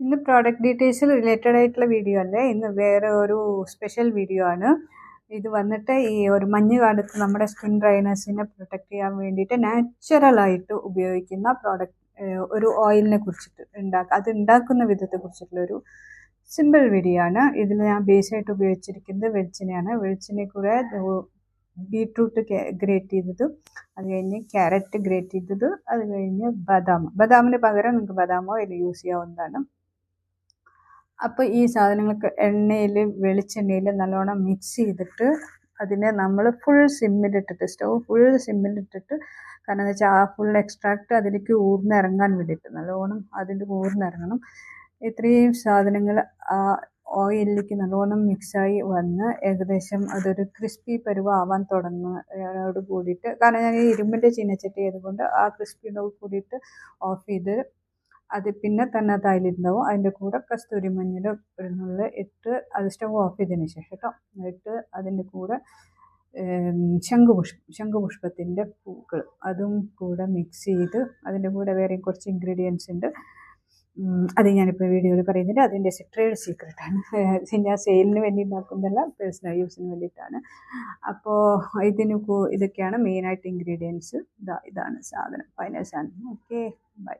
ഇന്ന് product ഡീറ്റെയിൽസിൽ related ആയിട്ടുള്ള video അല്ലേ, ഇന്ന് വേറെ ഒരു സ്പെഷ്യൽ വീഡിയോ ആണ്. ഇത് വന്നിട്ട് ഈ ഒരു മഞ്ഞ് കാലത്ത് നമ്മുടെ സ്കിൻ ഡ്രൈനസിനെ പ്രൊട്ടക്റ്റ് ചെയ്യാൻ വേണ്ടിയിട്ട് നാച്ചുറലായിട്ട് ഉപയോഗിക്കുന്ന പ്രോഡക്റ്റ്, ഒരു ഓയിലിനെ കുറിച്ചിട്ട് അത് ഉണ്ടാക്കുന്ന വിധത്തെ കുറിച്ചിട്ടുള്ളൊരു സിമ്പിൾ വീഡിയോ ആണ്. ഇതിൽ ഞാൻ ബേസായിട്ട് ഉപയോഗിച്ചിരിക്കുന്നത് വെളിച്ചെണ്ണയാണ്. വെളിച്ചെണ്ണ കൂടെ ബീട്രൂട്ട് ഗ്രേറ്റ് ചെയ്തത്, അത് കഴിഞ്ഞ് ക്യാരറ്റ് ഗ്രേറ്റ് ചെയ്തത്, അത് കഴിഞ്ഞ് ബദാമിന് പകരം നിങ്ങൾക്ക് ബദാമോ ഇതിൽ യൂസ് ചെയ്യാവുന്നതാണ്. അപ്പോൾ ഈ സാധനങ്ങളൊക്കെ വെളിച്ചെണ്ണയിൽ നല്ലോണം മിക്സ് ചെയ്തിട്ട് അതിനെ നമ്മൾ ഫുൾ സിമ്മിലിട്ടിട്ട്, സ്റ്റവ് ഫുൾ സിമ്മിലിട്ടിട്ട്, കാരണം എന്താ വെച്ചാൽ ആ ഫുൾ എക്സ്ട്രാക്റ്റ് അതിലേക്ക് ഊർന്നിറങ്ങാൻ വേണ്ടിയിട്ട് നല്ലോണം അതിൻ്റെ ഊർന്നിറങ്ങണം. ഇത്രയും സാധനങ്ങൾ ആ ഓയിലിലേക്ക് നല്ലോണം മിക്സായി വന്ന് ഏകദേശം അതൊരു ക്രിസ്പി പരുവാവാൻ തുടങ്ങുന്നതോട് കൂടിയിട്ട്, കാരണം ഞാൻ ഈ ഇരുമ്പിൻ്റെ ചീനച്ചട്ടി ആയതുകൊണ്ട് ആ ക്രിസ്പിയോട് കൂടിയിട്ട് ഓഫ് ചെയ്ത് അത് പിന്നെ തന്നെ അത് അതിലിരുന്നാവും. അതിൻ്റെ കൂടെ കസ്തൂരി മഞ്ഞൾ ഒരു നുള്ള് ഇട്ട് അത് സ്റ്റവ് ഓഫ് ചെയ്തതിന് ശേഷം കേട്ടോ, എന്നിട്ട് അതിൻ്റെ കൂടെ ശംഖുപുഷ്പത്തിൻ്റെ പൂക്കൾ അതും കൂടെ മിക്സ് ചെയ്ത്, അതിൻ്റെ കൂടെ വേറെയും കുറച്ച് ഇൻഗ്രീഡിയൻസ് ഉണ്ട്, അത് ഞാനിപ്പോൾ വീഡിയോയിൽ പറയുന്നുണ്ട്. അതിൻ്റെ ട്രേഡ് സീക്രട്ടാണ്, ഞാൻ സെയിലിന് വേണ്ടി ഉണ്ടാക്കുന്നതല്ല, പേഴ്സണൽ യൂസിന് വേണ്ടിയിട്ടാണ്. അപ്പോൾ ഇതൊക്കെയാണ് മെയിനായിട്ട് ഇൻഗ്രീഡിയൻസ്. ഇതാണ് സാധനം, ഫൈനൽ സാധനം. Okay, by.